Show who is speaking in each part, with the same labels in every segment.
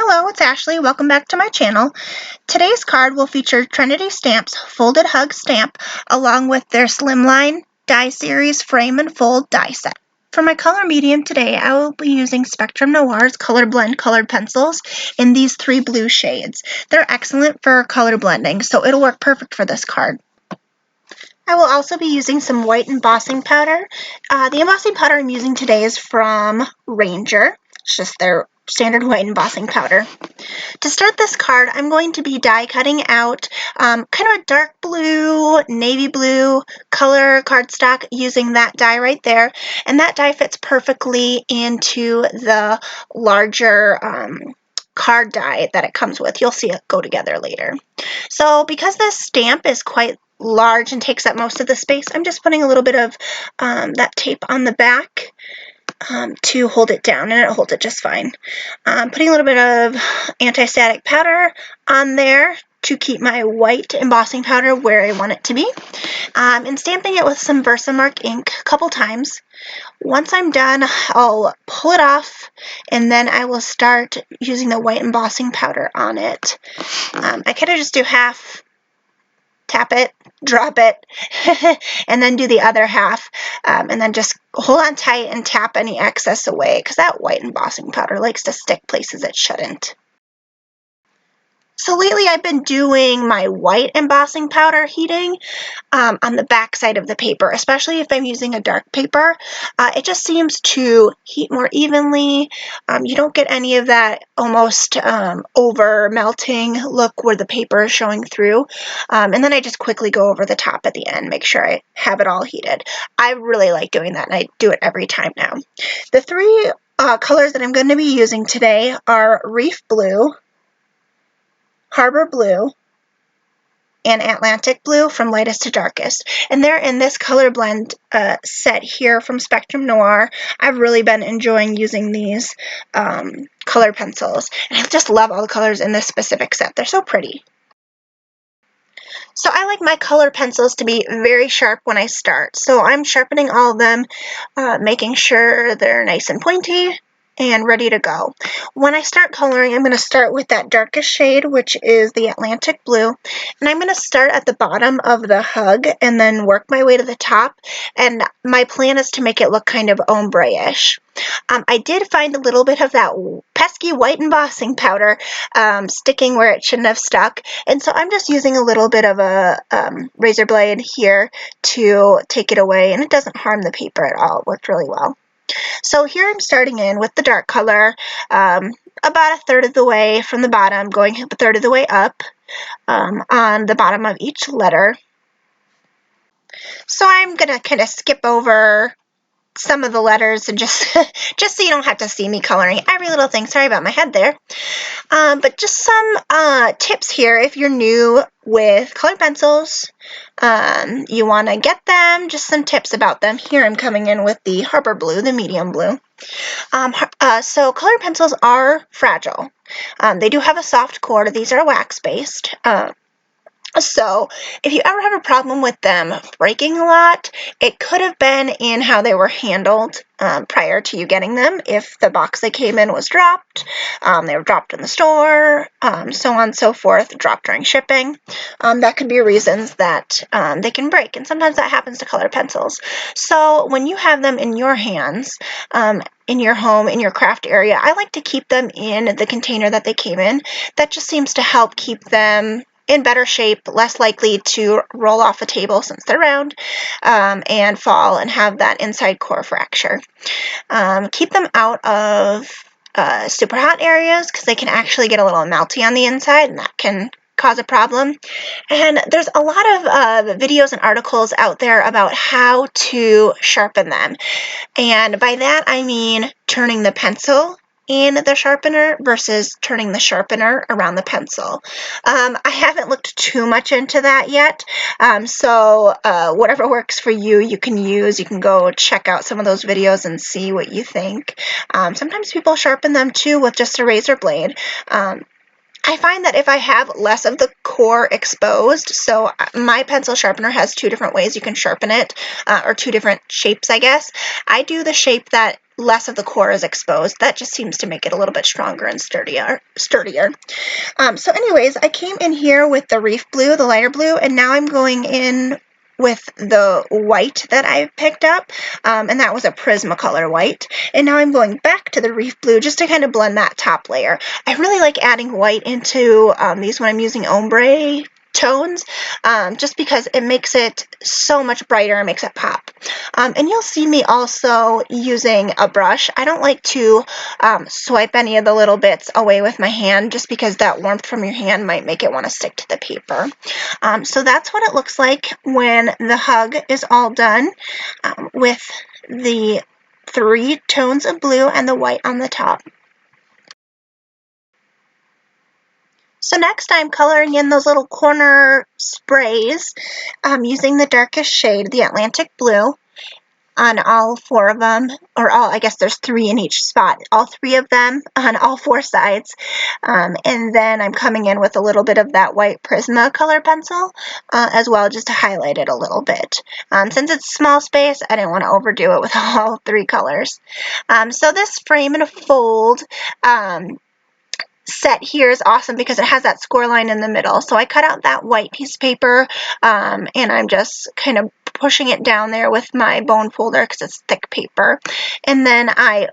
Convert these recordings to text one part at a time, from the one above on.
Speaker 1: Hello, it's Ashley. Welcome back to my channel. Today's card will feature Trinity Stamps Folded Hug Stamp along with their Slimline Die Series Frame and Fold die set. For my color medium today, I will be using Spectrum Noir's Color Blend colored pencils in these three blue shades. They're excellent for color blending, so it'll work perfect for this card. I will also be using some white embossing powder. The embossing powder I'm using today is from Ranger. It's just their standard white embossing powder. To start this card, I'm going to be die cutting out kind of a dark blue, navy blue color cardstock using that die right there. And that die fits perfectly into the larger card die that it comes with. You'll see it go together later. So because this stamp is quite large and takes up most of the space, I'm just putting a little bit of that tape on the back to hold it down, and it holds it just fine. Putting a little bit of anti-static powder on there to keep my white embossing powder where I want it to be, and stamping it with some Versamark ink a couple times. Once I'm done, I'll pull it off, and then I will start using the white embossing powder on it. I kind of just do half, tap it, drop it, and then do the other half, and then just hold on tight and tap any excess away, because that white embossing powder likes to stick places it shouldn't. So lately I've been doing my white embossing powder heating on the back side of the paper, especially if I'm using a dark paper. It just seems to heat more evenly. You don't get any of that almost over melting look where the paper is showing through. And then I just quickly go over the top at the end, make sure I have it all heated. I really like doing that, and I do it every time now. The three colors that I'm going to be using today are Reef Blue, Harbor Blue, and Atlantic Blue from lightest to darkest. And they're in this color blend set here from Spectrum Noir. I've really been enjoying using these color pencils. And I just love all the colors in this specific set. They're so pretty. So I like my color pencils to be very sharp when I start. So I'm sharpening all of them, making sure they're nice and pointy and ready to go. When I start coloring, I'm going to start with that darkest shade, which is the Atlantic Blue, and I'm going to start at the bottom of the hug and then work my way to the top, and my plan is to make it look kind of ombre-ish. I did find a little bit of that pesky white embossing powder sticking where it shouldn't have stuck, and so I'm just using a little bit of a razor blade here to take it away, and it doesn't harm the paper at all. It worked really well. So here I'm starting in with the dark color, about a third of the way from the bottom, going a third of the way up on the bottom of each letter. So I'm going to kind of skip over some of the letters and just so you don't have to see me coloring every little thing. Sorry about my head there. But just some tips here if you're new with colored pencils, you want to get them, just some tips about them. Here I'm coming in with the Harbor Blue, the medium blue. So colored pencils are fragile. They do have a soft core. These are wax-based. So if you ever have a problem with them breaking a lot, it could have been in how they were handled prior to you getting them. If the box they came in was dropped, they were dropped in the store, so on and so forth, dropped during shipping. That could be reasons that they can break, and sometimes that happens to colored pencils. So when you have them in your hands, in your home, in your craft area, I like to keep them in the container that they came in. That just seems to help keep them in better shape, less likely to roll off a table since they're round, and fall and have that inside core fracture. Keep them out of super hot areas because they can actually get a little melty on the inside, and that can cause a problem. And there's a lot of videos and articles out there about how to sharpen them. And by that I mean turning the pencil in the sharpener versus turning the sharpener around the pencil. I haven't looked too much into that yet, so whatever works for you, you can use. You can go check out some of those videos and see what you think. Sometimes people sharpen them too with just a razor blade. I find that if I have less of the core exposed, so my pencil sharpener has two different ways you can sharpen it, or two different shapes, I guess. I do the shape that less of the core is exposed. That just seems to make it a little bit stronger and sturdier. So anyways, I came in here with the Reef Blue, the lighter blue, and now I'm going in with the white that I picked up, and that was a Prismacolor white. And now I'm going back to the Reef Blue just to kind of blend that top layer. I really like adding white into these when I'm using ombre tones, just because it makes it so much brighter and makes it pop. And you'll see me also using a brush. I don't like to swipe any of the little bits away with my hand, just because that warmth from your hand might make it want to stick to the paper. So that's what it looks like when the hug is all done, with the 3 tones of blue and the white on the top. So next I'm coloring in those little corner sprays, using the darkest shade, the Atlantic Blue, on all 4 of them, or I guess there's 3 in each spot, all 3 of them on all 4 sides. And then I'm coming in with a little bit of that white Prismacolor pencil as well, just to highlight it a little bit. Since it's small space, I didn't want to overdo it with all 3 colors. So this frame and fold set here is awesome because it has that score line in the middle. So I cut out that white piece of paper, and I'm just kind of pushing it down there with my bone folder because it's thick paper. And then I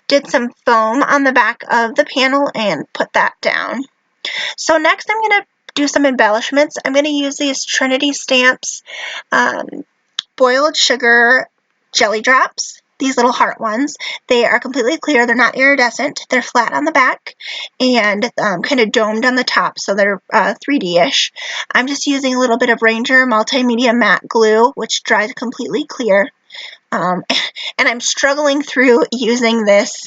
Speaker 1: did some foam on the back of the panel and put that down. So next I'm going to do some embellishments. I'm going to use these Trinity Stamps boiled sugar jelly drops. These little heart ones. They are completely clear. They're not iridescent. They're flat on the back and kind of domed on the top, so they're 3D-ish. I'm just using a little bit of Ranger Multimedia Matte Glue, which dries completely clear. And I'm struggling through using this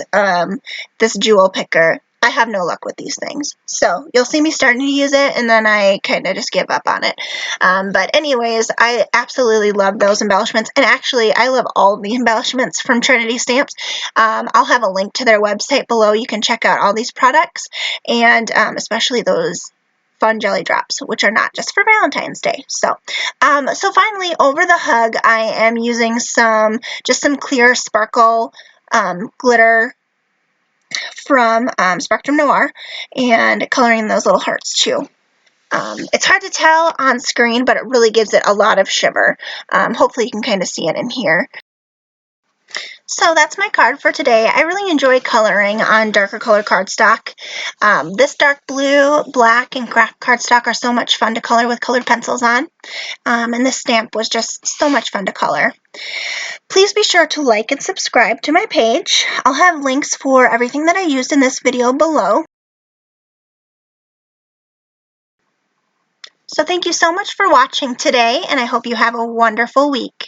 Speaker 1: jewel picker. I have no luck with these things. So you'll see me starting to use it, and then I kind of just give up on it. But anyways, I absolutely love those embellishments. And actually, I love all the embellishments from Trinity Stamps. I'll have a link to their website below. You can check out all these products, and especially those fun jelly drops, which are not just for Valentine's Day. So finally, over the hug, I am using just some clear sparkle glitter from Spectrum Noir, and coloring those little hearts too. It's hard to tell on screen, but it really gives it a lot of shiver. Hopefully you can kind of see it in here. So that's my card for today. I really enjoy coloring on darker color cardstock. This dark blue, black, and craft cardstock are so much fun to color with colored pencils on. And this stamp was just so much fun to color. Please be sure to like and subscribe to my page. I'll have links for everything that I used in this video below. So thank you so much for watching today, and I hope you have a wonderful week.